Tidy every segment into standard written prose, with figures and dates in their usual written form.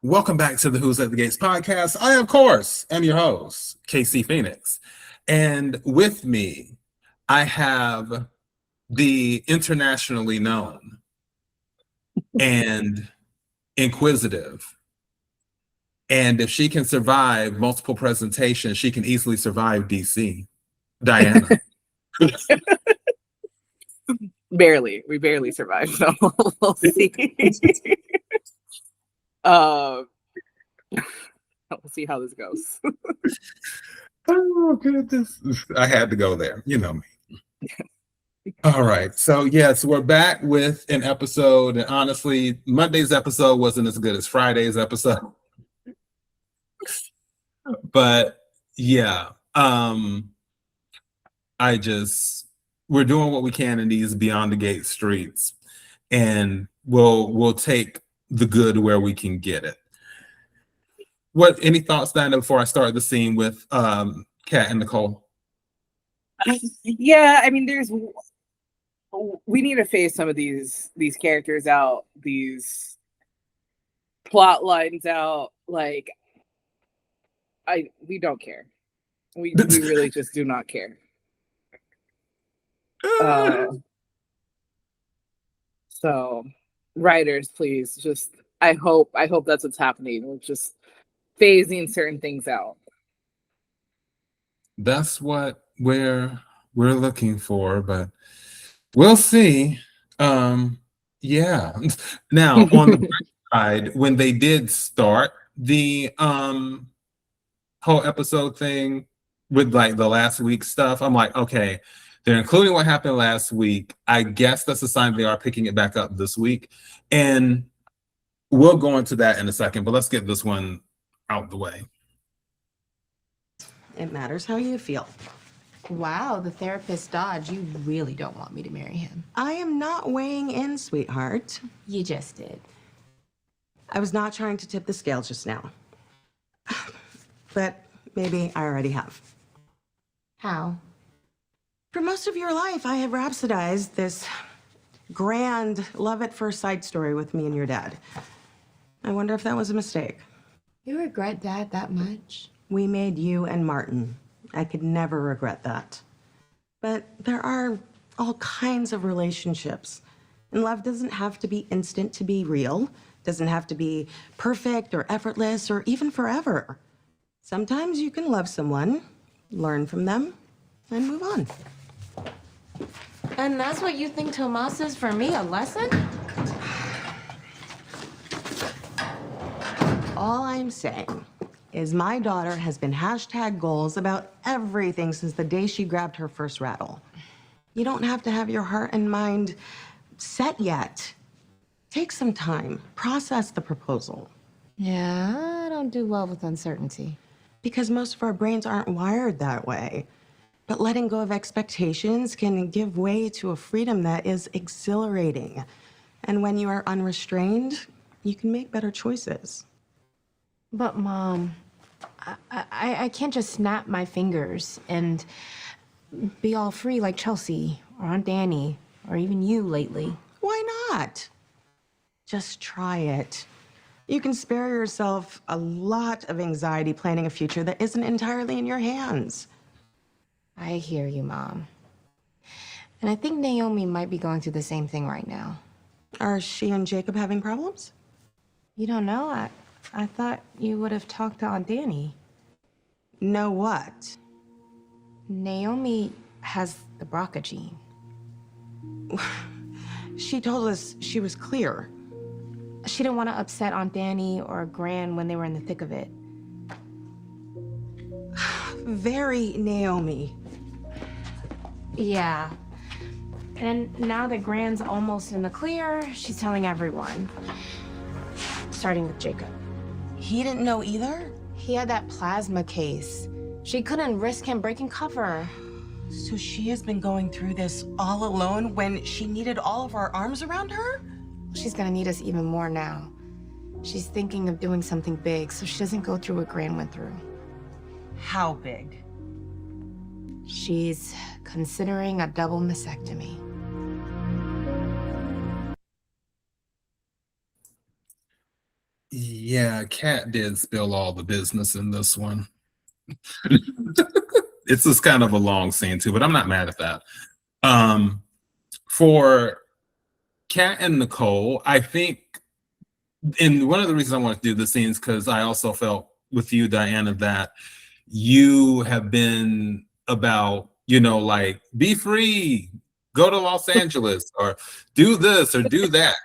Welcome back to the Who's at the Gates podcast. I, of course, am your host, KC Phoenix. And with me, I have the internationally known and inquisitive. And if she can survive multiple presentations, she can easily survive DC. Diana. Barely. We barely survived, so we'll see. We'll see how this goes. Oh, goodness. I had to go there. You know me. All right. So, yes, we're back with an episode. And honestly, Monday's episode wasn't as good as Friday's episode. But yeah, we're doing what we can in these beyond the gate streets, and we'll take the good where we can get it. Any thoughts, Diana, before I start the scene with Kat and Nicole? Yeah, I mean, we need to phase some of these characters out, these plot lines out. Like, we don't care. We really just do not care. So writers, please, just I hope that's what's happening. We're just phasing certain things out. That's what we're looking for, but we'll see. Yeah. Now on the side, when they did start the whole episode thing with like the last week stuff, I'm like, okay, they're including what happened last week. I guess that's a sign they are picking it back up this week. And we'll go into that in a second, but let's get this one out the way. It matters how you feel. Wow, the therapist dodge. You really don't want me to marry him. I am not weighing in, sweetheart. You just did. I was not trying to tip the scale just now. But maybe I already have. How? For most of your life, I have rhapsodized this grand love at first sight story with me and your dad. I wonder if that was a mistake. You regret Dad that much? We made you and Martin. I could never regret that. But there are all kinds of relationships. And love doesn't have to be instant to be real. Doesn't have to be perfect or effortless or even forever. Sometimes you can love someone, learn from them, and move on. And that's what you think Tomas is for me, a lesson? All I'm saying is my daughter has been #goals about everything since the day she grabbed her first rattle. You don't have to have your heart and mind set yet. Take some time, process the proposal. Yeah, I don't do well with uncertainty. Because most of our brains aren't wired that way. But letting go of expectations can give way to a freedom that is exhilarating. And when you are unrestrained, you can make better choices. But Mom, I can't just snap my fingers and be all free like Chelsea or Aunt Dani or even you lately. Why not? Just try it. You can spare yourself a lot of anxiety planning a future that isn't entirely in your hands. I hear you, Mom. And I think Naomi might be going through the same thing right now. Are she and Jacob having problems? You don't know? I thought you would have talked to Aunt Dani. Know what? Naomi has the BRCA gene. She told us she was clear. She didn't want to upset Aunt Dani or Gran when they were in the thick of it. Very Naomi. Yeah. And now that Gran's almost in the clear, she's telling everyone. Starting with Jacob. He didn't know either? He had that plasma case. She couldn't risk him breaking cover. So she has been going through this all alone when she needed all of our arms around her? She's gonna need us even more now. She's thinking of doing something big so she doesn't go through what Gran went through. How big? She's considering a double mastectomy. Yeah, Kat did spill all the business in this one. It's just kind of a long scene too, but I'm not mad at that. For Kat and Nicole, I think, and one of the reasons I want to do the scenes because I also felt with you, Diana, that you have been about, like, be free, go to Los Angeles, or do this or do that.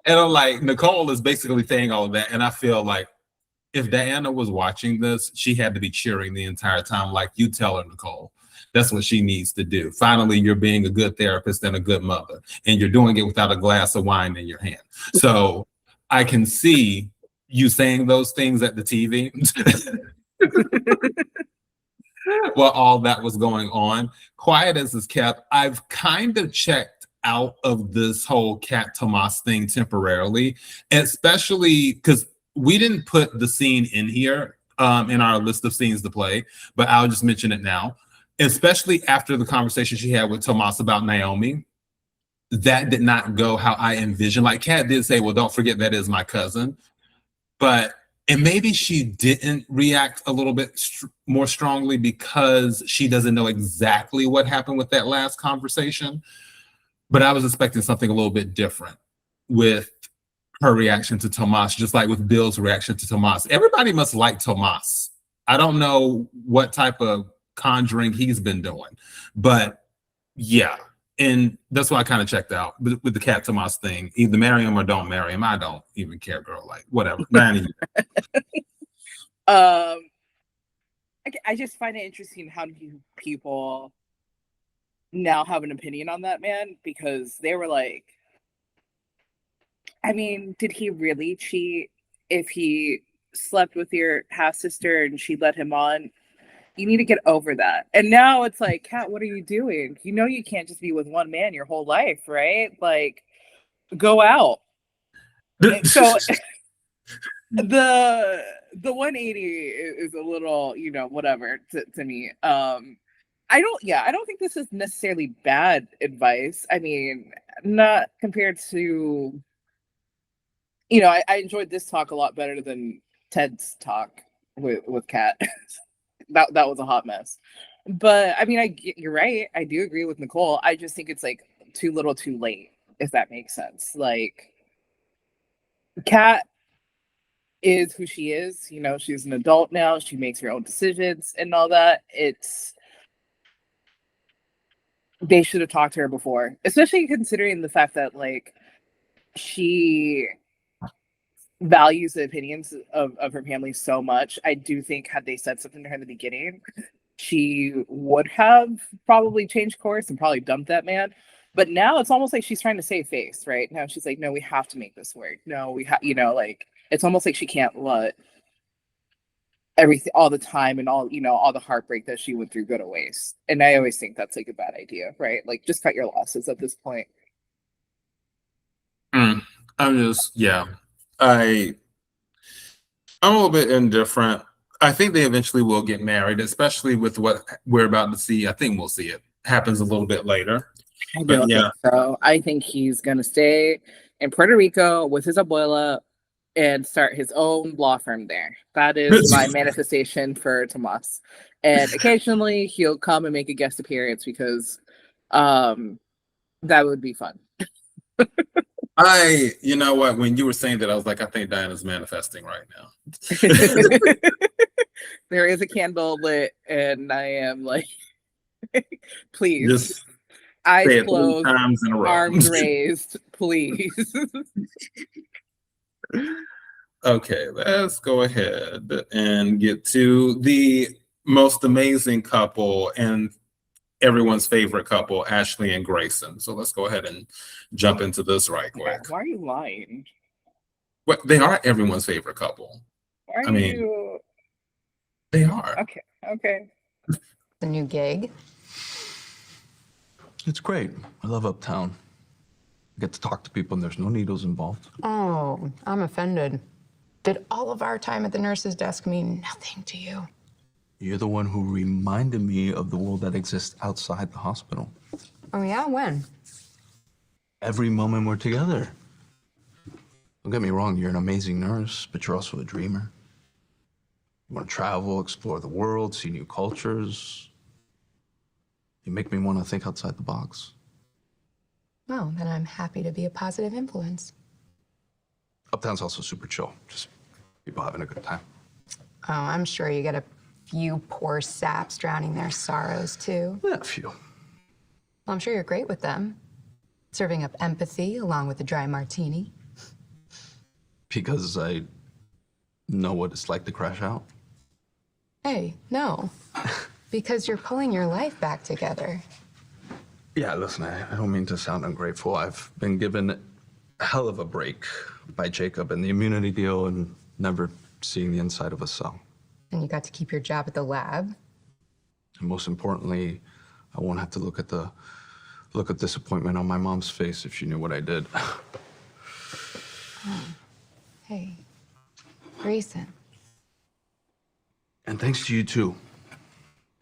And I'm like, Nicole is basically saying all of that. And I feel like if Diana was watching this, she had to be cheering the entire time. Like, you tell her, Nicole, that's what she needs to do. Finally, you're being a good therapist and a good mother, and you're doing it without a glass of wine in your hand. So I can see you saying those things at the TV while all that was going on. Quiet as is kept, I've kind of checked out of this whole Kat Tomas thing temporarily, especially because we didn't put the scene in here in our list of scenes to play, but I'll just mention it now. Especially after the conversation she had with Tomas about Naomi, that did not go how I envisioned. Like, Kat did say, well, don't forget that is my cousin. And maybe she didn't react a little bit more strongly because she doesn't know exactly what happened with that last conversation. But I was expecting something a little bit different with her reaction to Tomas, just like with Bill's reaction to Tomas. Everybody must like Tomas. I don't know what type of conjuring he's been doing, but yeah. And that's why I kind of checked out with the Kat Tomas thing. Either marry him or don't marry him. I don't even care, girl. Like, whatever. I just find it interesting how people now have an opinion on that man, because they were like, I mean, did he really cheat if he slept with your half sister and she led him on? You need to get over that. And now it's like, Kat, what are you doing? You know you can't just be with one man your whole life, right? Like, go out. So the 180 is a little, whatever to me. I don't think this is necessarily bad advice. I mean, not compared to, I enjoyed this talk a lot better than Ted's talk with Kat. that was a hot mess. But I mean, you're right. I do agree with Nicole. I just think it's like too little too late, if that makes sense. Like, Kat is who she is. She's an adult now. She makes her own decisions and all that. They should have talked to her before, especially considering the fact that, like, she values the opinions of her family so much. I do think had they said something to her in the beginning, she would have probably changed course and probably dumped that man. But now it's almost like she's trying to save face, right? Now she's like, no, we have to make this work. No, we have, like, it's almost like she can't let everything, all the time and all the heartbreak that she went through go to waste. And I always think that's like a bad idea, right? Like, just cut your losses at this point. I'm a little bit indifferent. I think they eventually will get married, especially with what we're about to see. I think we'll see it happens a little bit later. I don't think so. I think he's gonna stay in Puerto Rico with his abuela and start his own law firm there. That is my manifestation for Tomas. And occasionally he'll come and make a guest appearance because that would be fun. You know what? When you were saying that, I was like, I think Diana's manifesting right now. There is a candle lit, and I am like, please. Just eyes closed, arms raised, please. Okay, let's go ahead and get to the most amazing couple and everyone's favorite couple, Ashley and Grayson. So let's go ahead and jump into this right quick. Why are you lying? Well, they are everyone's favorite couple. They are. Okay. The new gig. It's great. I love Uptown. I get to talk to people and there's no needles involved. Oh, I'm offended. Did all of our time at the nurse's desk mean nothing to you? You're the one who reminded me of the world that exists outside the hospital. Oh, yeah? When? Every moment we're together. Don't get me wrong, you're an amazing nurse, but you're also a dreamer. You want to travel, explore the world, see new cultures. You make me want to think outside the box. Well, then I'm happy to be a positive influence. Uptown's also super chill, just people having a good time. Oh, I'm sure you get a few poor saps drowning their sorrows, too. Yeah, a few. Well, I'm sure you're great with them. Serving up empathy along with a dry martini. Because I know what it's like to crash out. Hey, no. Because you're pulling your life back together. Yeah, listen, I don't mean to sound ungrateful. I've been given a hell of a break by Jacob and the immunity deal and never seeing the inside of a cell. And you got to keep your job at the lab. And most importantly, I won't have to look at disappointment on my mom's face if she knew what I did. Hey, Grayson. And thanks to you too,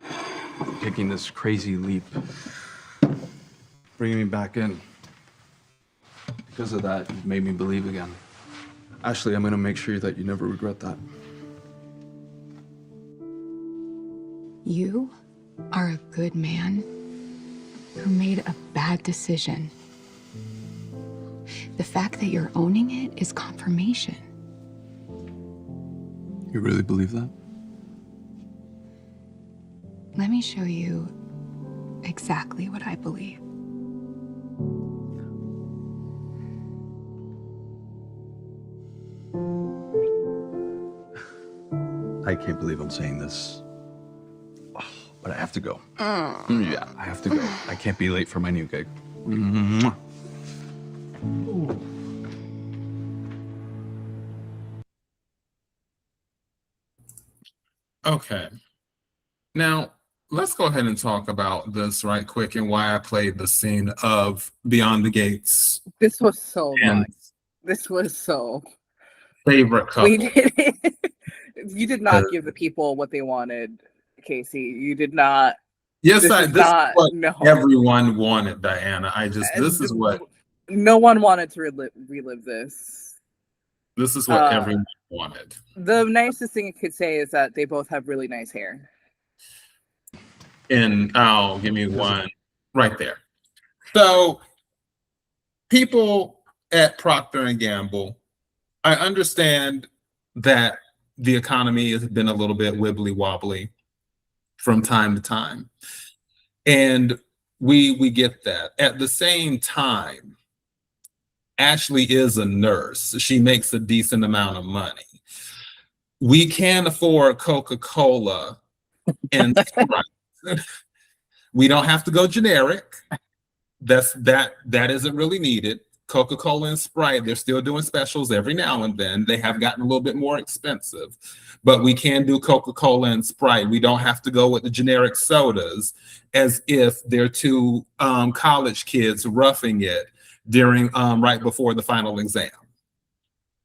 for taking this crazy leap, bringing me back in. Because of that, you've made me believe again. Ashley, I'm gonna make sure that you never regret that. You are a good man who made a bad decision. The fact that you're owning it is confirmation. You really believe that? Let me show you exactly what I believe. I can't believe I'm saying this. Oh, but I have to go. Yeah, I have to go. I can't be late for my new gig. Mwah. Okay. Now, let's go ahead and talk about this right quick and why I played the scene of Beyond the Gates. This was so And much. This was so. favorite couple. We did it. You did not give the people what they wanted, Casey. You did not. Yes, This this is is not. what No. everyone wanted, Diana. This is what No one wanted to relive this. everyone wanted. The nicest thing I could say is that they both have really nice hair. And give me one right there. So people at Procter and Gamble, I understand that the economy has been a little bit wibbly wobbly from time to time. And we get that. At the same time, Ashley is a nurse. She makes a decent amount of money. We can afford Coca-Cola and Sprite. We don't have to go generic. That isn't really needed. Coca-Cola and Sprite, they're still doing specials every now and then. They have gotten a little bit more expensive, but we can do Coca-Cola and Sprite. We don't have to go with the generic sodas as if they're two college kids roughing it during right before the final exam.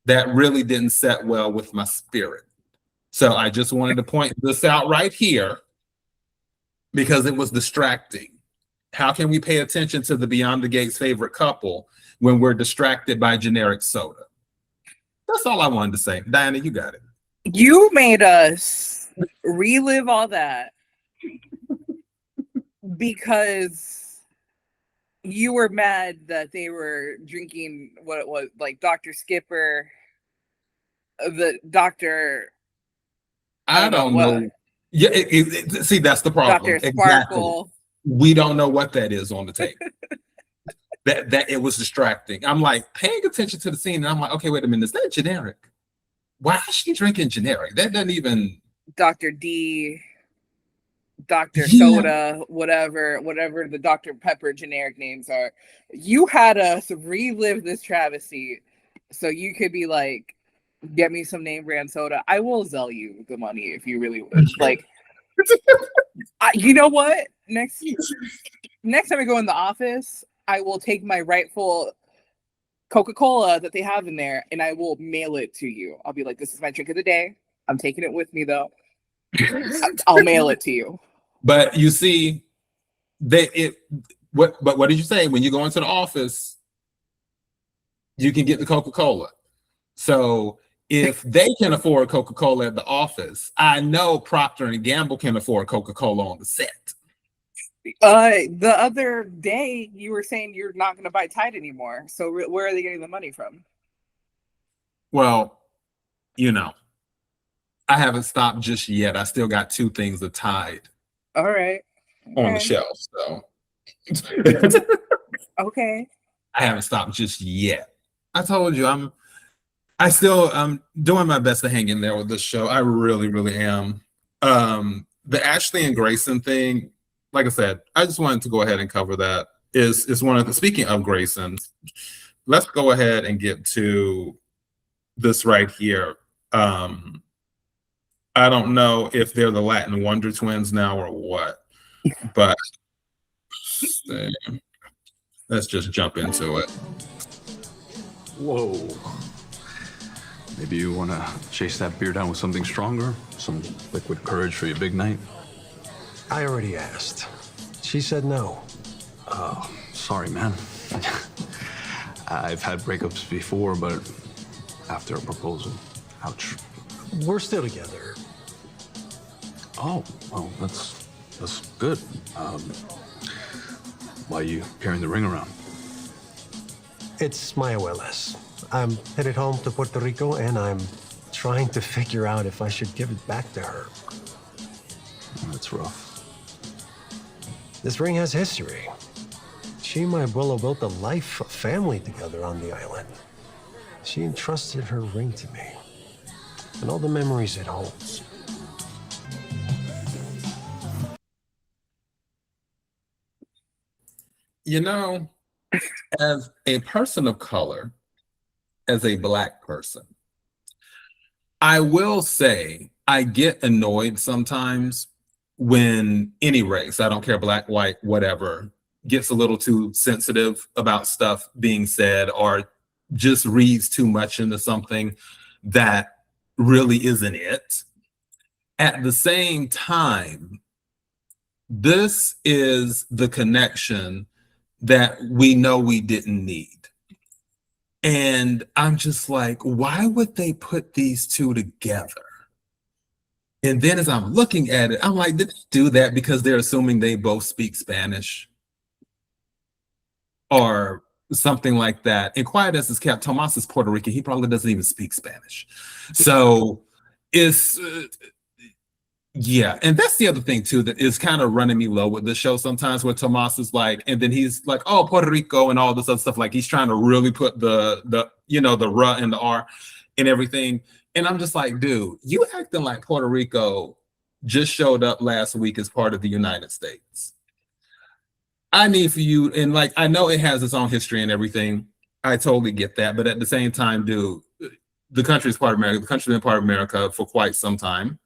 That really didn't set well with my spirit. So I just wanted to point this out right here because it was distracting. How can we pay attention to the Beyond the Gates favorite couple when we're distracted by generic soda? That's all I wanted to say. Diana, you got it. You made us relive all that because you were mad that they were drinking what it was like Dr. Skipper, the doctor. I don't know. Yeah, see, that's the problem. Dr. Sparkle. Exactly. We don't know what that is on the tape. that it was distracting. I'm like paying attention to the scene, and I'm like, okay, wait a minute, is that generic? Why is she drinking generic? That doesn't even. Dr. D, Dr. Soda, whatever the Dr. Pepper generic names are. You had us relive this travesty so you could be like, get me some name brand soda. I will sell you the money if you really would. Like, you know what? Next time I go in the office, I will take my rightful Coca-Cola that they have in there and I will mail it to you. I'll be like, this is my drink of the day. I'm taking it with me though. I'll mail it to you. But you see, what did you say? When you go into the office, you can get the Coca-Cola. So if they can afford Coca-Cola at the office, I know Procter and Gamble can afford Coca-Cola on the set. The other day you were saying you're not going to buy Tide anymore. So where are they getting the money from? Well, you know, I haven't stopped just yet. I still got 2 things of Tide All right. on the shelf. So Okay. I haven't stopped just yet. I told you I'm doing my best to hang in there with this show. I really, really am. The Ashley and Grayson thing, like I said, I just wanted to go ahead and cover that. Is one of the, speaking of Grayson, let's go ahead and get to this right here. I don't know if they're the Latin Wonder Twins now or what, but let's just jump into it. Whoa. Maybe you want to chase that beer down with something stronger? Some liquid courage for your big night? I already asked. She said no. Oh, sorry, man. I've had breakups before, but after a proposal. Ouch. We're still together. Oh, well, that's good. Why are you carrying the ring around? It's my OLS. I'm headed home to Puerto Rico, and I'm trying to figure out if I should give it back to her. Oh, that's rough. This ring has history. She and my abuelo built a life, a family together on the island. She entrusted her ring to me, and all the memories it holds. You know, as a person of color, as a Black person, I will say I get annoyed sometimes when any race, I don't care, Black, white, whatever, gets a little too sensitive about stuff being said or just reads too much into something that really isn't it. At the same time, this is the connection that we know we didn't need. And I'm just like, why would they put these 2 together? And then as I'm looking at it, I'm like, did they do that because they're assuming they both speak Spanish? Or something like that. And quiet as it's kept, Tomas is Puerto Rican. He probably doesn't even speak Spanish. So it's, yeah. And that's the other thing too, that is kind of running me low with the show sometimes, where Tomas is like, and then he's like, oh, Puerto Rico and all this other stuff. Like he's trying to really put the you know, the R and the R and everything. And I'm just like, dude, you acting like Puerto Rico just showed up last week as part of the United States. I need for you, and like, I know it has its own history and everything. I totally get that. But at the same time, dude, the country is part of America. The country's been part of America for quite some time.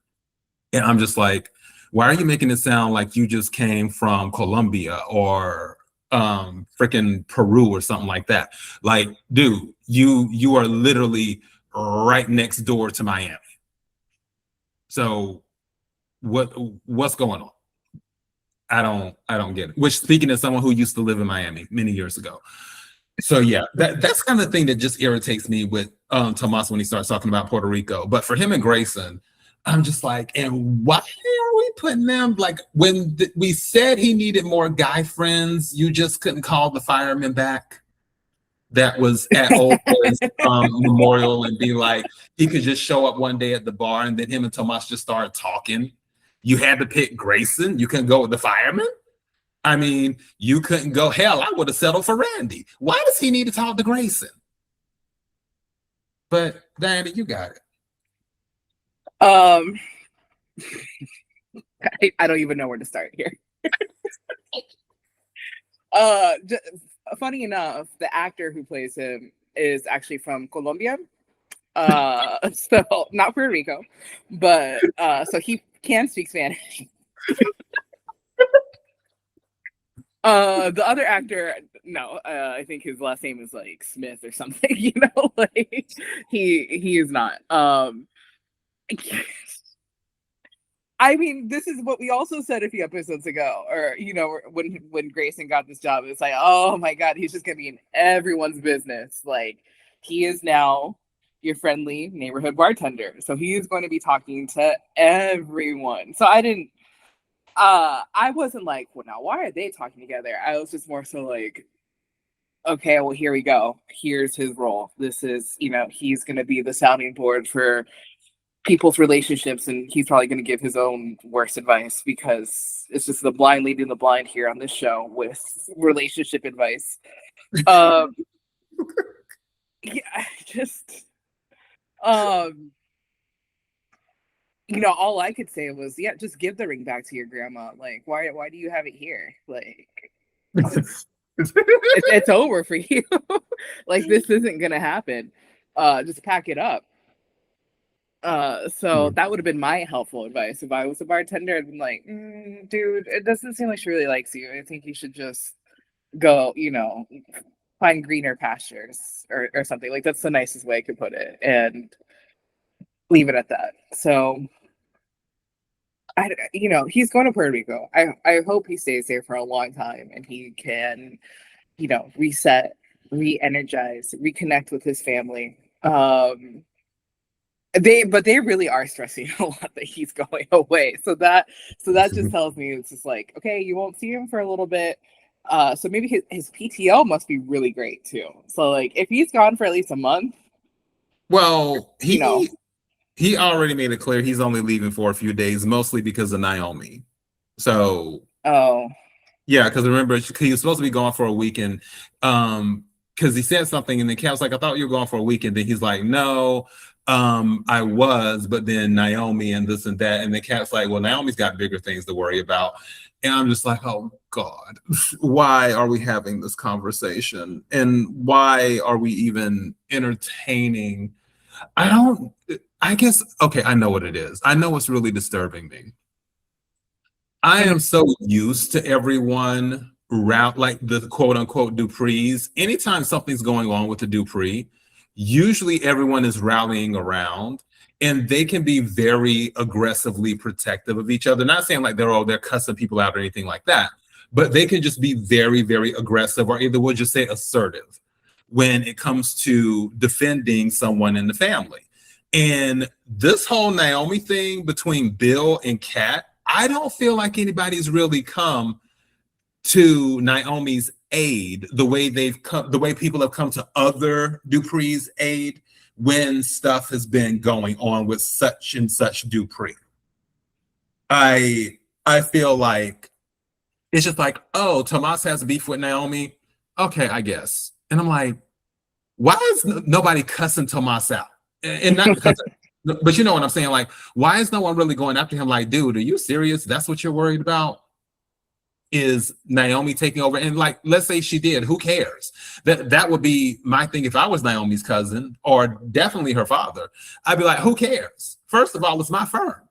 And I'm just like, why are you making it sound like you just came from Colombia or freaking Peru or something like that? Like, dude, you are literally right next door to Miami. So what's going on? I don't get it. Which, speaking as someone who used to live in Miami many years ago. So yeah, that's kind of the thing that just irritates me with Tomas when he starts talking about Puerto Rico. But for him and Grayson, I'm just like, and why are we putting them, like, when we said he needed more guy friends, you just couldn't call the fireman back that was at Old Boys Memorial and be like, he could just show up one day at the bar and then him and Tomas just started talking. You had to pick Grayson. You couldn't go with the fireman. I mean, you couldn't go, hell, I would have settled for Randy. Why does he need to talk to Grayson? But Dani, you got it. I don't even know where to start here. Funny enough, the actor who plays him is actually from Colombia. So not Puerto Rico, but so he can speak Spanish. The other actor, no, I think his last name is like Smith or something, you know, like he is not. I mean, this is what we also said a few episodes ago, or you know, when Grayson got this job, it's like, oh my God, he's just gonna be in everyone's business. Like he is now your friendly neighborhood bartender. So he is going to be talking to everyone. So I wasn't like, well, now why are they talking together? I was just more so like, okay, well, here we go. Here's his role. This is, he's going to be the sounding board for people's relationships, and he's probably going to give his own worst advice, because it's just the blind leading the blind here on this show with relationship advice. Yeah, just all I could say was, yeah, just give the ring back to your grandma. Like, why do you have it here? Like, it's over for you. Like, this isn't gonna happen. Just pack it up. So that would have been my helpful advice if I was a bartender. I'd been like, dude, it doesn't seem like she really likes you. I think you should just go, find greener pastures or something. Like, that's the nicest way I could put it, and leave it at that. So he's going to Puerto Rico. I hope he stays there for a long time and he can, reset, re-energize, reconnect with his family. They really are stressing a lot that he's going away. So that just tells me it's just like, okay, you won't see him for a little bit. So maybe his PTO must be really great too. So like, if he's gone for at least a month, well, he already made it clear he's only leaving for a few days, mostly because of Naomi. So, yeah, because remember, he was supposed to be gone for a weekend, because he said something, and then Kat was like, I thought you were gone for a weekend. Then he's like, no, I was, but then Naomi and this and that. And then Kat's like, well, Naomi's got bigger things to worry about. And I'm just like, oh, God, why are we having this conversation? And why are we even entertaining? I guess, okay, I know what it is. I know what's really disturbing me. I am so used to everyone around, like the quote unquote Duprees. Anytime something's going on with the Dupree, usually everyone is rallying around, and they can be very aggressively protective of each other. Not saying like they're cussing people out or anything like that, but they can just be very, very aggressive, or either we'll just say assertive when it comes to defending someone in the family. And this whole Naomi thing between Bill and Kat, I don't feel like anybody's really come to Naomi's aid the way people have come to other Dupree's aid when stuff has been going on with such and such Dupree. I feel like it's just like, oh, Tomas has beef with Naomi. Okay, I guess. And I'm like, why is nobody cussing Tomas out? And not because, but you know what I'm saying? Like, why is no one really going after him? Like, dude, are you serious? That's what you're worried about? Is Naomi taking over? And like, let's say she did, who cares? That would be my thing if I was Naomi's cousin, or definitely her father. I'd be like, who cares? First of all, it's my firm.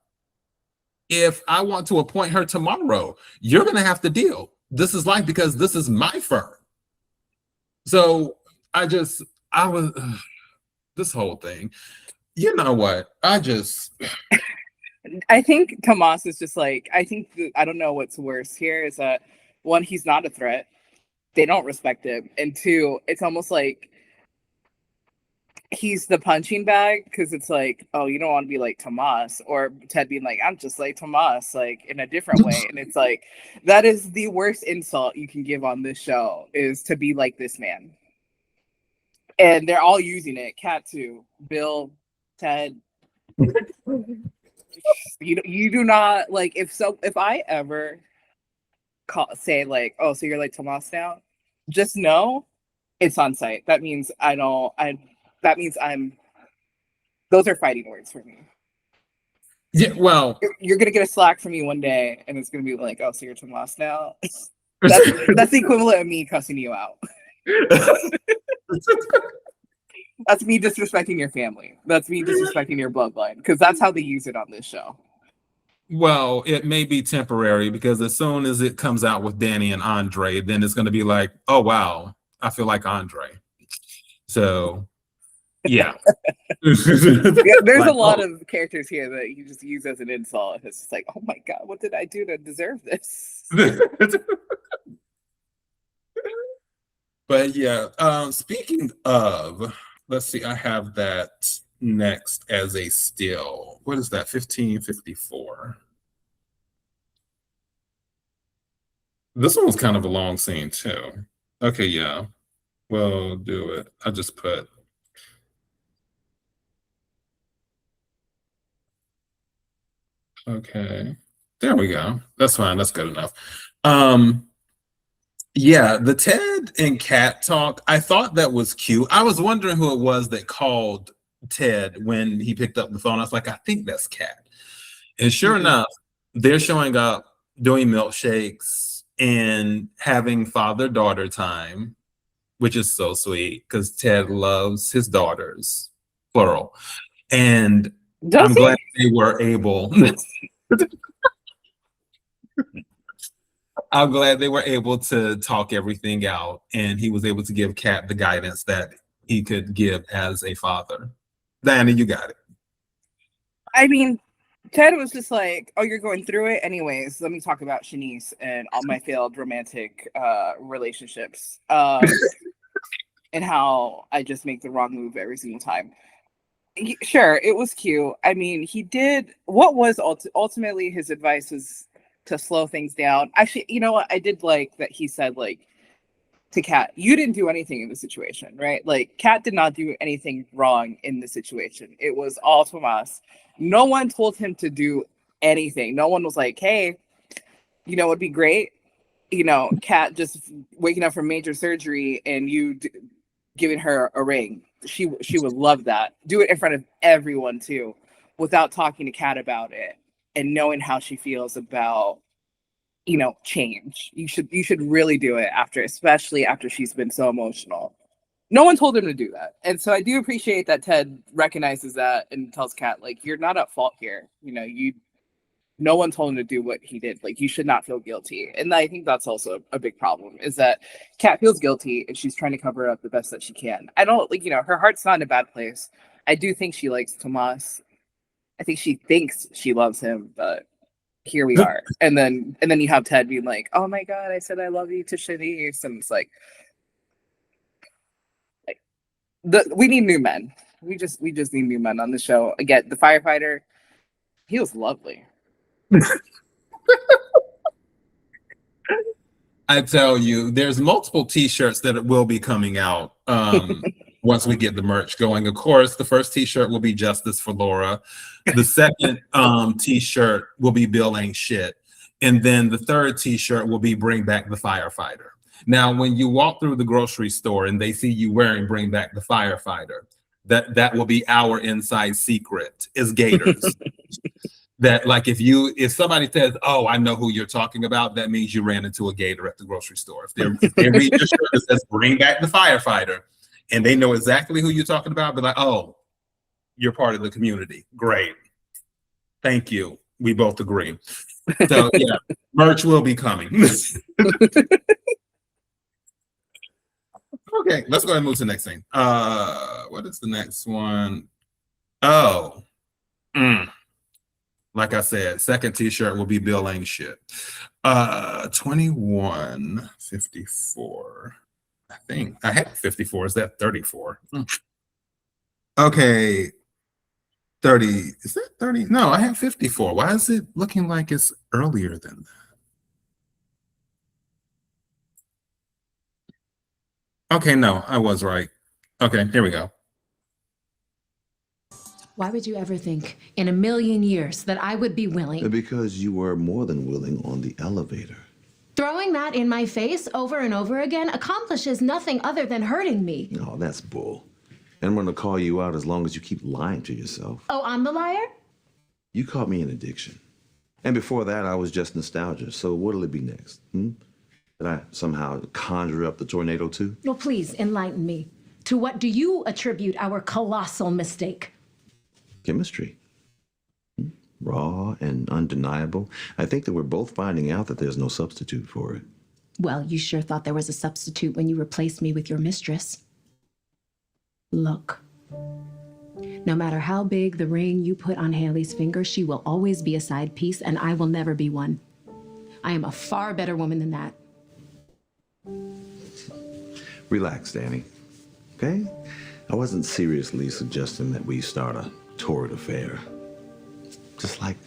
If I want to appoint her tomorrow, you're going to have to deal. This is life, because this is my firm. So this whole thing, you know what? I think Tomas is just like, I don't know what's worse here is that, one, he's not a threat. They don't respect him. And two, it's almost like he's the punching bag, because it's like, oh, you don't want to be like Tomas, or Ted being like, I'm just like Tomas, like in a different way. And it's like, that is the worst insult you can give on this show, is to be like this man. And they're all using it. Kat too, Bill, Ted. You do not like, if I ever say like, oh, so you're like Tomas now, just know it's on site. That means those are fighting words for me. Yeah, well, you're gonna get a Slack from me one day, and it's gonna be like, oh, so you're Tomas now. That's the equivalent of me cussing you out. That's me disrespecting your family. That's me disrespecting your bloodline, because that's how they use it on this show. Well, it may be temporary, because as soon as it comes out with Dani and Andre, then it's going to be like, oh, wow, I feel like Andre. So, yeah. There's a lot of characters here that you just use as an insult. It's just like, oh my God, what did I do to deserve this? But yeah, speaking of let's see, I have that next as a still. What is that? 1554. This one was kind of a long scene too. Okay, yeah. We'll do it. I just put okay. There we go. That's fine. That's good enough. Yeah, the Ted and Kat talk, I thought that was cute. I was wondering who it was that called Ted when he picked up the phone. I was like, I think that's Kat. And sure enough, they're showing up doing milkshakes and having father-daughter time, which is so sweet because Ted loves his daughters, plural. And Does I'm he? glad they were able. I'm glad they were able to talk everything out, and he was able to give Kat the guidance that he could give as a father. Dani, you got it. I mean, Ted was just like, "Oh, you're going through it, anyways. Let me talk about Shanice and all my failed romantic relationships, and how I just make the wrong move every single time." Sure, it was cute. I mean, he did what was ultimately his advice was to slow things down. Actually, you know what? I did like that he said like to Kat, you didn't do anything in the situation, right? Like Kat did not do anything wrong in the situation. It was all Tomas. No one told him to do anything. No one was like, hey, you know, it'd be great, you know, Kat just waking up from major surgery and giving her a ring. She would love that. Do it in front of everyone too, without talking to Kat about it and knowing how she feels about, you know, change. You should really do it after, especially after she's been so emotional. No one told him to do that. And so I do appreciate that Ted recognizes that and tells Kat, like, you're not at fault here. You know, no one told him to do what he did. Like, you should not feel guilty. And I think that's also a big problem is that Kat feels guilty and she's trying to cover it up the best that she can. I don't like, you know, her heart's not in a bad place. I do think she likes Tomas. I think she thinks she loves him, but here we are. And then you have Ted being like, oh my God, I said I love you to Shanice. And it's like we need new men. We just need new men on the show. Again, the firefighter, he was lovely. I tell you, there's multiple T-shirts that will be coming out once we get the merch going. Of course, the first T-shirt will be Justice for Laura. The second T-shirt will be Bill Ain't Shit. And then the third T-shirt will be Bring Back the Firefighter. Now, when you walk through the grocery store and they see you wearing Bring Back the Firefighter, that will be our inside secret is gators. That like if somebody says, oh, I know who you're talking about, that means you ran into a gator at the grocery store. If they read your shirt that says Bring Back the Firefighter and they know exactly who you're talking about, be like, oh, you're part of the community. Great. Thank you. We both agree. So yeah, merch will be coming. Okay, let's go ahead and move to the next thing. What is the next one? Oh. Like I said, second T-shirt will be Bill Ain't Shit. 2154. I think I had 54. Is that 34? Okay. 30. Is that 30? No, I have 54. Why is it looking like it's earlier than that? Okay, no, I was right. Okay, here we go. Why would you ever think in a million years that I would be willing? Because you were more than willing on the elevator. Throwing that in my face over and over again accomplishes nothing other than hurting me. No, that's bull. And I'm going to call you out as long as you keep lying to yourself. Oh, I'm the liar? You caught me in addiction. And before that, I was just nostalgia. So what'll it be next? Did I somehow conjure up the tornado too? Well, please enlighten me. To what do you attribute our colossal mistake? Chemistry. Raw and undeniable. I think that we're both finding out that there's no substitute for it. Well, you sure thought there was a substitute when you replaced me with your mistress. Look, no matter how big the ring you put on Haley's finger, she will always be a side piece, and I will never be one. I am a far better woman than that. Relax, Dani. Okay? I wasn't seriously suggesting that we start a torrid affair. Just like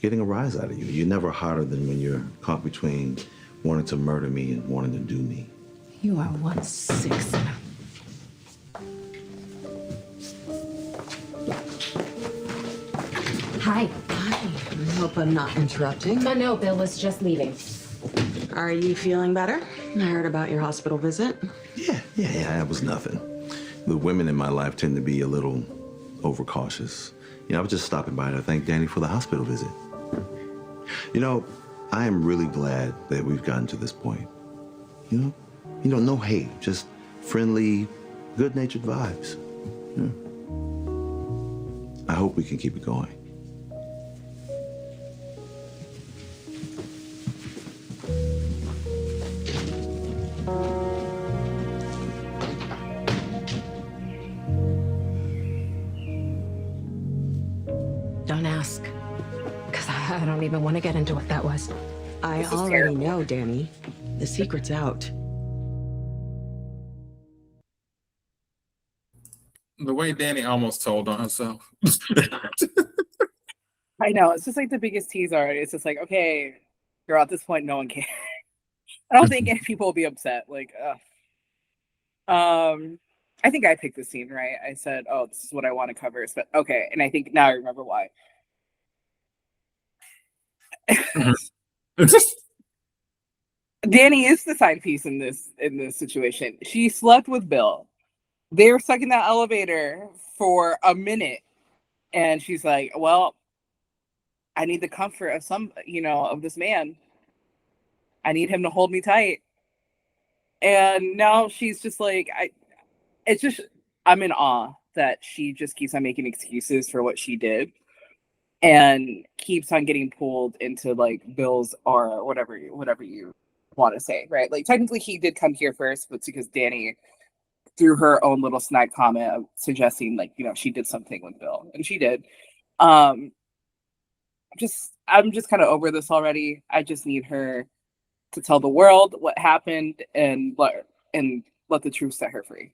getting a rise out of you. You're never hotter than when you're caught between wanting to murder me and wanting to do me. You are 1/6. Hi. Hi. I hope I'm not interrupting. No, Bill was just leaving. Are you feeling better? I heard about your hospital visit. Yeah, that was nothing. The women in my life tend to be a little overcautious. I was just stopping by to thank Dani for the hospital visit. I am really glad that we've gotten to this point. No hate, just friendly, good-natured vibes. I hope we can keep it going. Don't ask. Because I don't even want to get into what that was. I already know, Dani. The secret's out. The way Dani almost told on herself. I know, it's just like the biggest tease already. It's just like, okay, you're at this point, no one cares. I don't think any people will be upset. Like, I think I picked the scene, right? I said, oh, this is what I want to cover. But okay, and I think now I remember why. Dani is the side piece in this situation. She slept with Bill. They were stuck in that elevator for a minute, and she's like, well, I need the comfort of of this man. I need him to hold me tight. And now she's just like, I'm in awe that she just keeps on making excuses for what she did and keeps on getting pulled into like Bill's aura, whatever you want to say, right? Like technically he did come here first, but it's because Dani threw her own little snide comment of suggesting like, she did something with Bill, and she did. I'm just kind of over this already. I just need her to tell the world what happened and let the truth set her free.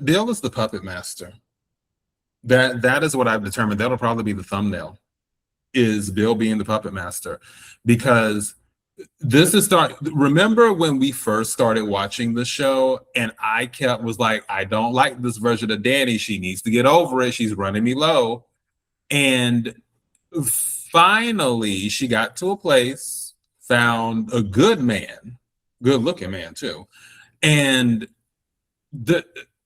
Bill is the puppet master. That is what I've determined. That'll probably be the thumbnail, is Bill being the puppet master, because remember when we first started watching the show and I was like, I don't like this version of Dani. She needs to get over it. She's running me low. And finally she got to a place, found a good looking man too. And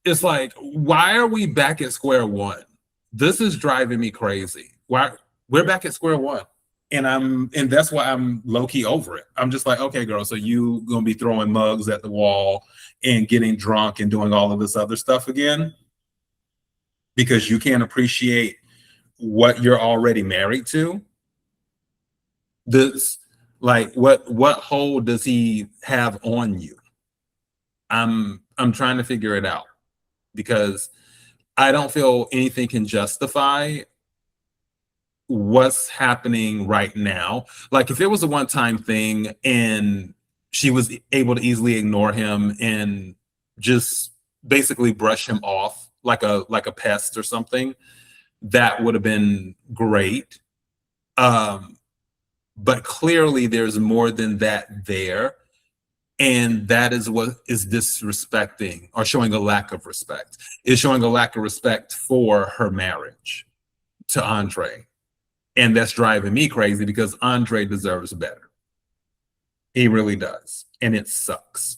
it's like, why are we back at square one? This is driving me crazy. Why we're back at square one? And that's why I'm low-key over it. I'm just like, okay, girl, so you gonna be throwing mugs at the wall and getting drunk and doing all of this other stuff again because you can't appreciate what you're already married to? This, like, what hold does he have on you? I'm trying to figure it out, because I don't feel anything can justify what's happening right now. Like if it was a one-time thing and she was able to easily ignore him and just basically brush him off like a pest or something, that would have been great. But clearly there's more than that there. And that is what is disrespecting or showing a lack of respect. Is showing a lack of respect for her marriage to Andre. And that's driving me crazy because Andre deserves better. He really does. And it sucks.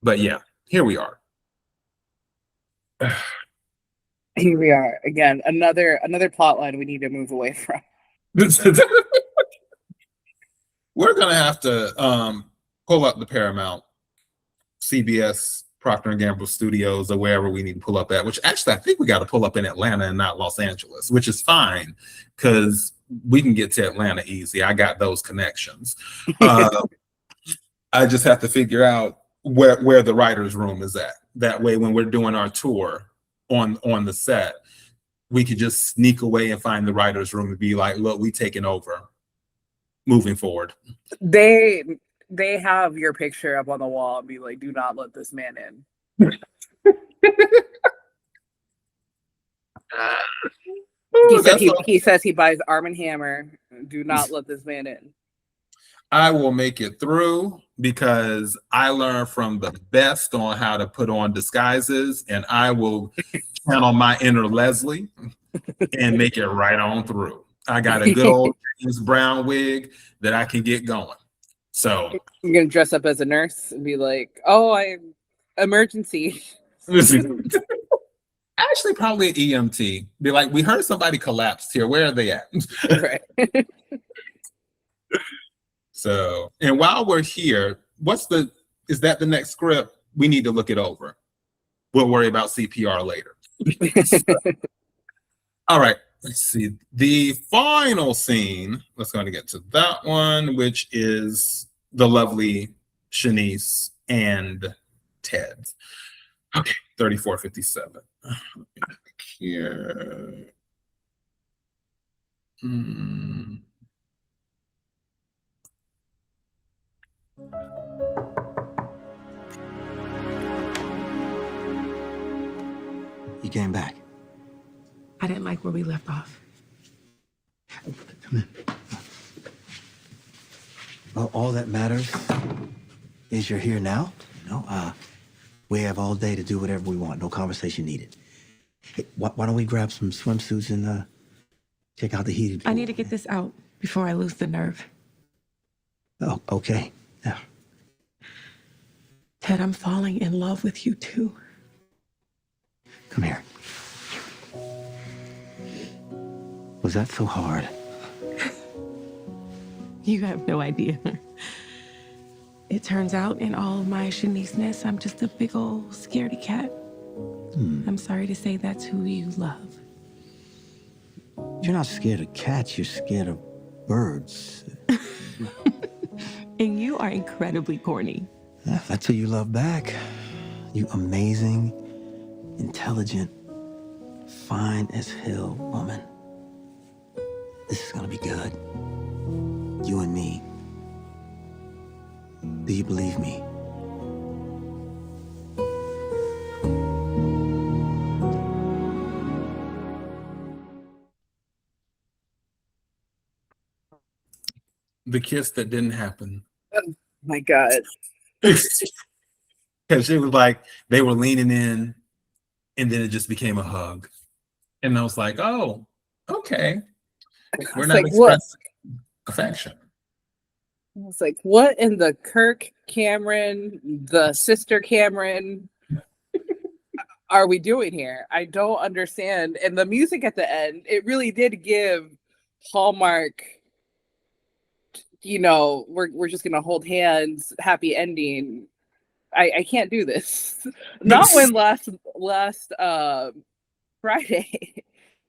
But yeah, here we are. Here we are again. Another plot line we need to move away from. We're gonna have to pull up the Paramount, CBS, Procter & Gamble Studios, or wherever we need to pull up at, which actually I think we got to pull up in Atlanta and not Los Angeles, which is fine because we can get to Atlanta easy. I got those connections. I just have to figure out where the writer's room is at. That way, when we're doing our tour on the set, we could just sneak away and find the writer's room and be like, look, we taking over moving forward. they have your picture up on the wall and be like, "Do not let this man in." He says he buys Arm & Hammer. Do not let this man in. I will make it through because I learned from the best on how to put on disguises, and I will channel my inner Leslie and make it right on through. I got a good old James Brown wig that I can get going. So you're gonna dress up as a nurse and be like, "Oh, emergency." Actually, probably an EMT. Be like, "We heard somebody collapsed here. Where are they at?" Right. So, and while we're here, is that the next script? We need to look it over. We'll worry about CPR later. All right, let's see. The final scene, let's go to get to that one, which is the lovely Shanice and Ted. Okay, 3457. Here. You came back. I didn't like where we left off. Come in. Well, all that matters is you're here now. We have all day to do whatever we want. No conversation needed. Hey, why don't we grab some swimsuits and check out the heated pool? I need to get this out before I lose the nerve. Oh, okay. Yeah. Ted, I'm falling in love with you too. Come here. Was that so hard? You have no idea. It turns out in all of my Shanice-ness, I'm just a big old scaredy cat. I'm sorry to say that's who you love. You're not scared of cats, you're scared of birds. And you are incredibly corny. Yeah, that's who you love back. You amazing, intelligent, fine as hell woman. This is gonna be good. You and me. Do you believe me? The kiss that didn't happen. Oh my God. Because it was like they were leaning in and then it just became a hug. And I was like, oh, okay. We're not expressing affection. It's like, what in the Kirk Cameron, the sister Cameron are we doing here? I don't understand. And the music at the end, it really did give Hallmark, we're just gonna hold hands, happy ending. I can't do this. Not when last Friday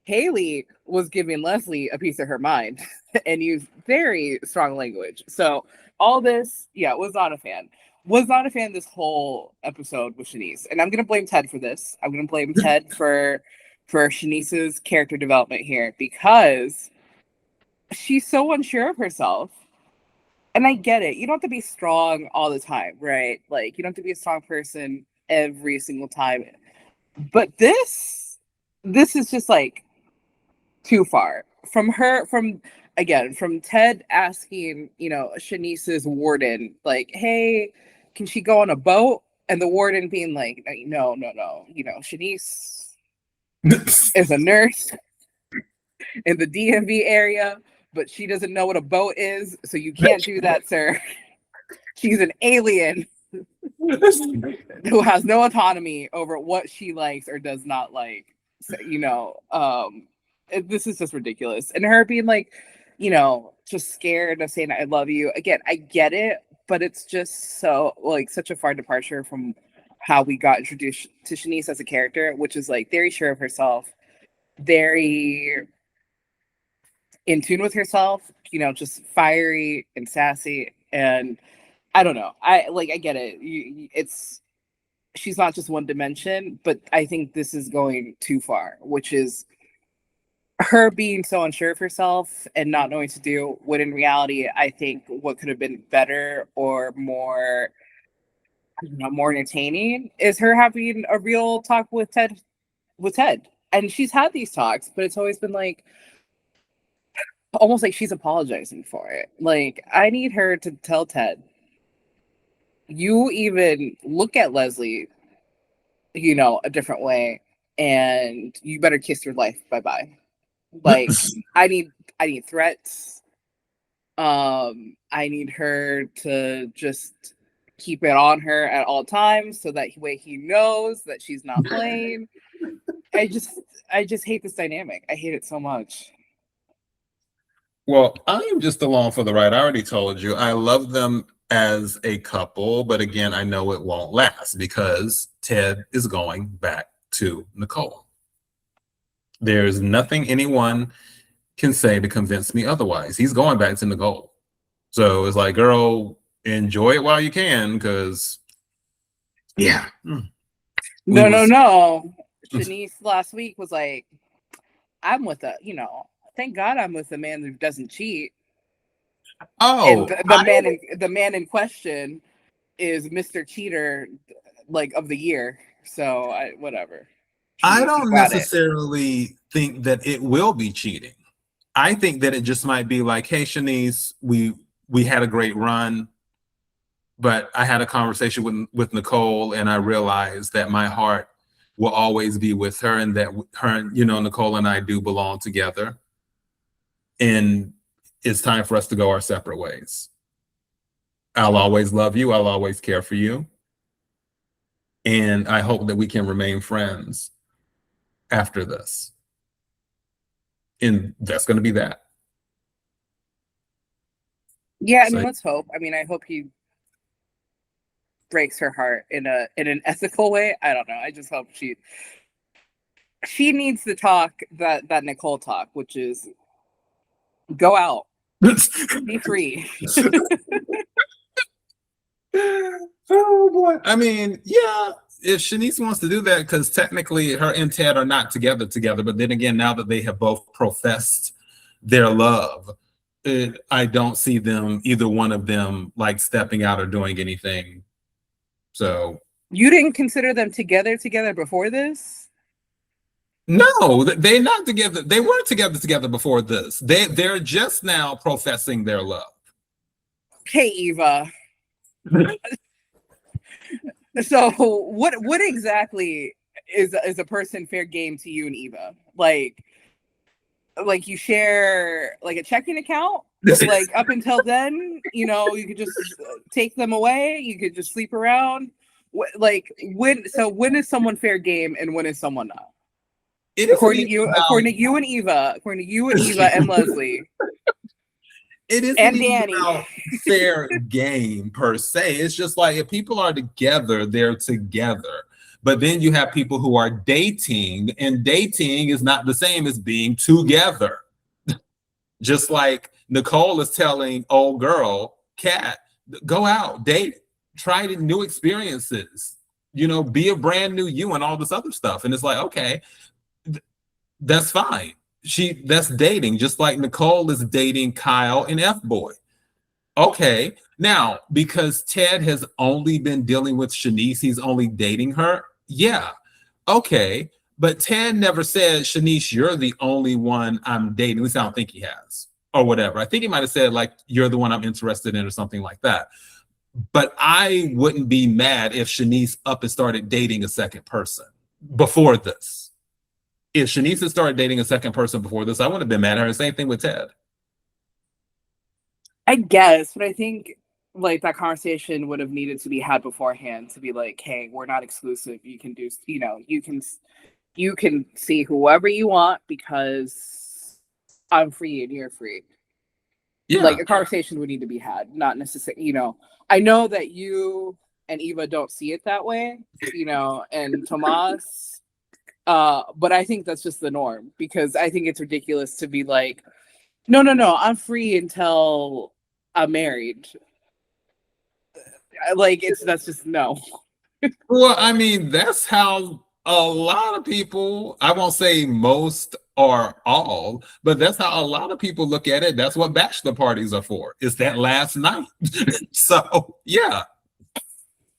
Haley was giving Leslie a piece of her mind and used very strong language. So all this, was not a fan. Was not a fan this whole episode with Shanice. And I'm going to blame Ted for this. I'm going to blame Ted for Shanice's character development here because she's so unsure of herself. And I get it. You don't have to be strong all the time, right? Like, you don't have to be a strong person every single time. But this is just like too far from Ted asking, Shanice's warden, like, hey, can she go on a boat? And the warden being like, no. Shanice is a nurse in the DMV area, but she doesn't know what a boat is, so you can't do that, sir. She's an alien who has no autonomy over what she likes or does not like. So, this is just ridiculous. And her being like, just scared of saying I love you. Again, I get it, but it's just so such a far departure from how we got introduced to Shanice as a character, which is like very sure of herself, very in tune with herself, just fiery and sassy. And I don't know. I get it. She's not just one dimension, but I think this is going too far, which is her being so unsure of herself and not knowing what to do, when in reality, I think what could have been better or more, more entertaining is her having a real talk with Ted. And she's had these talks, but it's always been like almost like she's apologizing for it. Like, I need her to tell Ted, you even look at Leslie, a different way, and you better kiss your life bye-bye. Like, I need threats. I need her to just keep it on her at all times so that way he knows that she's not playing. I just hate this dynamic. I hate it so much. Well, I'm just along for the ride. I already told you I love them as a couple, but again, I know it won't last because Ted is going back to Nicole. There's nothing anyone can say to convince me otherwise. He's going back to Nicole. So it's like, girl, enjoy it while you can, because yeah. No. Shanice last week was like, I'm with thank God I'm with a man who doesn't cheat. Oh, and the man in question is Mr. Cheater, like, of the year. So whatever. I don't necessarily think that it will be cheating. I think that it just might be like, hey, Shanice, we had a great run, but I had a conversation with Nicole, and I realized that my heart will always be with her, and that her, Nicole and I do belong together. And it's time for us to go our separate ways. I'll always love you. I'll always care for you. And I hope that we can remain friends after this. And that's going to be that. Yeah, I mean, let's hope. I mean, I hope he breaks her heart in an ethical way. I don't know. I just hope she needs the talk that Nicole talk, which is go out, be free. Oh boy. I mean, yeah, if Shanice wants to do that, because technically her and Ted are not together, but then again, now that they have both professed their love, I don't see them, either one of them, like stepping out or doing anything. So you didn't consider them together before this? No, they're not together. They weren't together before this. They're just now professing their love. Hey, Eva. So what exactly is a person fair game to you and Eva? Like you share like a checking account? Like up until then, you could just take them away. You could just sleep around. When is someone fair game and when is someone not? According to you and Eva and Leslie. It isn't even about fair game per se. It's just like if people are together, they're together. But then you have people who are dating, and dating is not the same as being together. Just like Nicole is telling old girl, Kat, go out, date, try new experiences, be a brand new you and all this other stuff. And it's like, okay, that's fine. That's dating, just like Nicole is dating Kyle and F-Boy. Okay, now, because Ted has only been dealing with Shanice, he's only dating her. Yeah, okay. But Ted never said, Shanice, you're the only one I'm dating. At least I don't think he has, or whatever. I think he might have said, like, you're the one I'm interested in or something like that. But I wouldn't be mad if Shanice up and started dating a second person before this. If Shanice had started dating a second person before this, I wouldn't have been mad at her. Same thing with Ted. I guess, but I think like that conversation would have needed to be had beforehand to be like, hey, we're not exclusive. You can do, you can see whoever you want because I'm free and you're free. Yeah. Like a conversation would need to be had, not necessarily, I know that you and Eva don't see it that way, and Tomas. But I think that's just the norm because I think it's ridiculous to be like, no, I'm free until I'm married. Like that's just no. Well, I mean, that's how a lot of people, I won't say most, or all, but that's how a lot of people look at it. That's what bachelor parties are for. It's that last night. So yeah.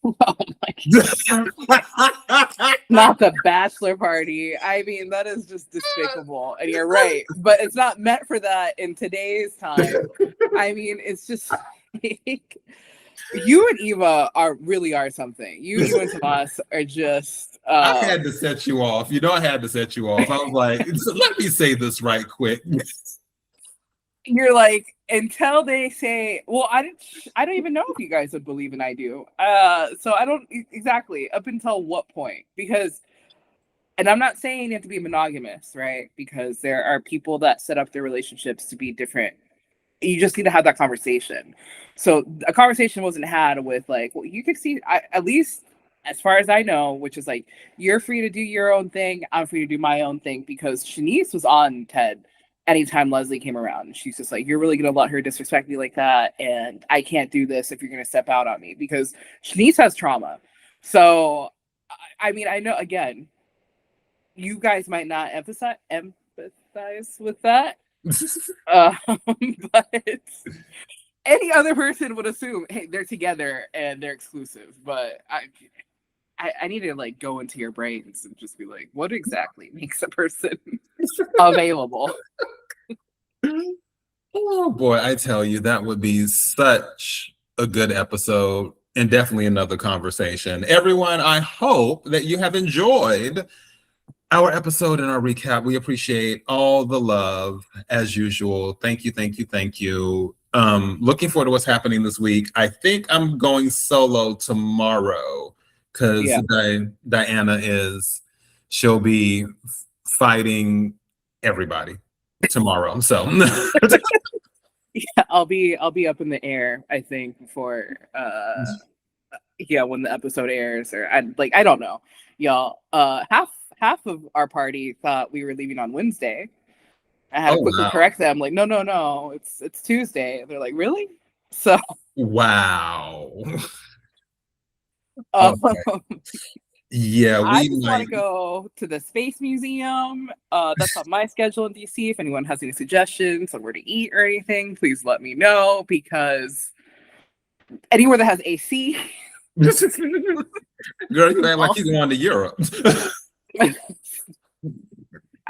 Oh my God. Not the bachelor party. I mean, that is just despicable. And you're right, but it's not meant for that in today's time. I mean, it's just like, you and Eva really are something. You and Tomas are just. I had to set you off. You know, I had to set you off. I was like, let me say this right quick. You're like, until they say, well, I don't even know if you guys would believe in I do. So I don't exactly up until what point, because, and I'm not saying you have to be monogamous, right? Because there are people that set up their relationships to be different. You just need to have that conversation. So a conversation wasn't had with like, well, you could see, at least as far as I know, which is like, you're free to do your own thing. I'm free to do my own thing, because Shanice was on Ted anytime Leslie came around. She's just like, you're really going to let her disrespect me like that. And I can't do this if you're going to step out on me, because Shanice has trauma. So, I mean, I know, again, you guys might not empathize with that. But any other person would assume, hey, they're together and they're exclusive. But I need to like go into your brains and just be like, what exactly makes a person available? Oh boy, I tell you, that would be such a good episode and definitely another conversation. Everyone, I hope that you have enjoyed our episode and our recap. We appreciate all the love as usual. Thank you, thank you, thank you. Looking forward to what's happening this week. I think I'm going solo tomorrow because Diana she'll be fighting everybody tomorrow. So yeah, I'll be up in the air, I think, before when the episode airs, or I don't know. Y'all, half of our party thought we were leaving on Wednesday. I had to quickly correct them, like, no, it's Tuesday. They're like, really? So wow. Yeah, I just want to go to the Space Museum. That's on my schedule in DC. If anyone has any suggestions on where to eat or anything, please let me know, because anywhere that has AC. Girl, you act like you're going to Europe.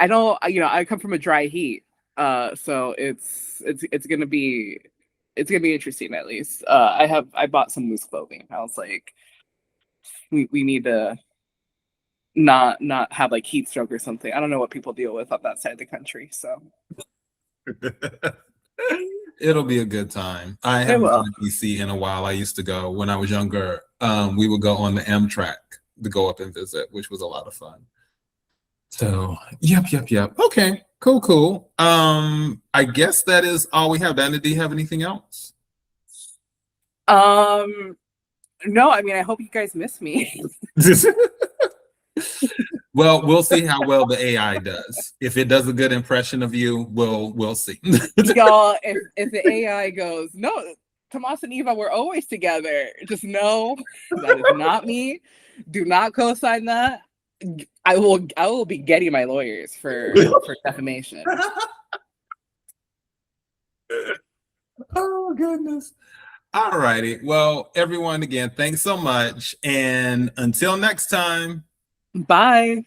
I don't, I come from a dry heat, so it's gonna be interesting, at least. I bought some loose clothing. I was like, we need to not have like heat stroke or something. I don't know what people deal with on that side of the country, so it'll be a good time. I haven't been to DC in a while. I used to go when I was younger. We would go on the Amtrak to go up and visit, which was a lot of fun. So, yep. Okay, cool. I guess that is all we have. Dana, do you have anything else? No, I mean, I hope you guys miss me. Well, we'll see how well the AI does. If it does a good impression of you, we'll see. Y'all, if the AI goes, no, Tomas and Eva were always together, just know that is not me. Do not co-sign that. I will be getting my lawyers for defamation. Oh goodness. All righty. Well, everyone, again, thanks so much. And until next time. Bye.